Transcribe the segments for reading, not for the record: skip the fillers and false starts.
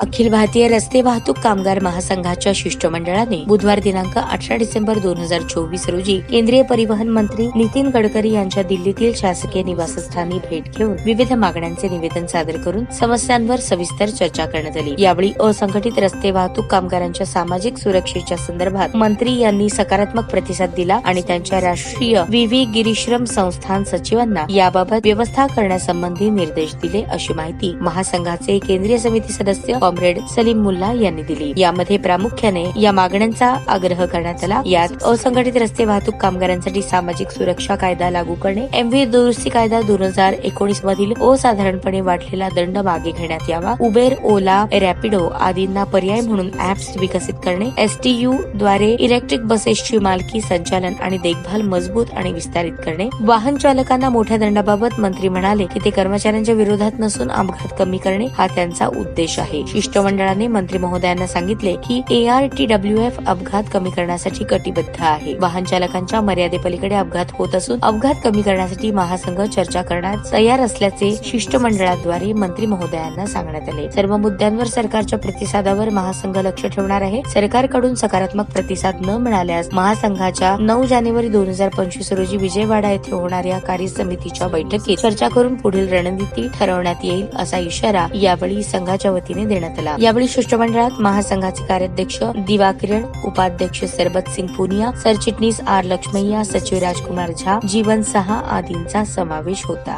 अखिल भारतीय रस्ते वाहतूक कामगार महासंघाच्या शिष्टमंडळाने बुधवार दिनांक 18 डिसेंबर 2024 रोजी केंद्रीय परिवहन मंत्री नितीन गडकरी यांच्या दिल्लीतील शासकीय निवासस्थानी भेट घेऊन विविध मागण्यांचे निवेदन सादर करून समस्यांवर सविस्तर चर्चा करण्यात आली। यावेळी असंघटित रस्ते वाहतूक कामगारांच्या सामाजिक सुरक्षेच्या संदर्भात मंत्री यांनी सकारात्मक प्रतिसाद दिला आणि त्यांच्या राष्ट्रीय विवी गिरीश्रम संस्थान सचिवांना याबाबत व्यवस्था करण्यासंबंधी निर्देश दिले, अशी माहिती महासंघाचे केंद्रीय समिती सदस्य कॉम्रेड सलीम मुल्ला यांनी दिली। यामध्ये प्रामुख्याने या मागण्यांचा आग्रह करण्यात आला। यात असंघटित रस्ते वाहतूक कामगारांसाठी सामाजिक सुरक्षा कायदा लागू करणे, एमव्ही दुरुस्ती कायदा 2019 मधील असाधारणपणे वाढलेला दंड मागे घेण्यात यावा, उबेर, ओला, रॅपिडो आदींना पर्याय म्हणून ऍप्स विकसित करणे, एसटीयू द्वारे इलेक्ट्रिक बसेसची मालकी, संचालन आणि देखभाल मजबूत आणि विस्तारित करणे। वाहन चालकांना मोठ्या दंडाबाबत मंत्री म्हणाले की ते कर्मचाऱ्यांच्या विरोधात नसून अपघात कमी करणे हा त्यांचा उद्देश आहे। शिष्टमंडळाने मंत्री महोदयांना सांगितले की ARTWF अपघात कमी करण्यासाठी कटिबद्ध आहे। वाहन चालकांच्या मर्यादेपलीकडे अपघात होत असून अपघात कमी करण्यासाठी महासंघ चर्चा करण्यास तयार असल्याचे शिष्टमंडळाद्वारे मंत्री महोदयांना सांगण्यात आले। सर्व मुद्द्यांवर सरकारच्या प्रतिसादावर महासंघ लक्ष ठेवणार आहे। सरकारकडून सकारात्मक प्रतिसाद न मिळाल्यास महासंघाच्या 9 जानेवारी 2025 रोजी विजयवाडा येथे होणाऱ्या कार्य समितीच्या बैठकीत चर्चा करून पुढील रणनीती ठरवण्यात येईल, असा इशारा यावेळी संघाच्या वतीने देण्यात आला। यावेळी शिष्टमंडळात महासंघाचे कार्याध्यक्ष दिवाकिरण, उपाध्यक्ष सरबत सिंग पुनिया, सरचिटणीस आर लक्ष्मय्या, सचिव राजकुमार झा, जीवन सहा आदींचा समावेश होता।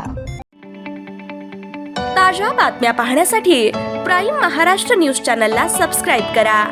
ताज्या बातम्या पाहण्यासाठी प्राईम महाराष्ट्र न्यूज चॅनलला सबस्क्राईब करा।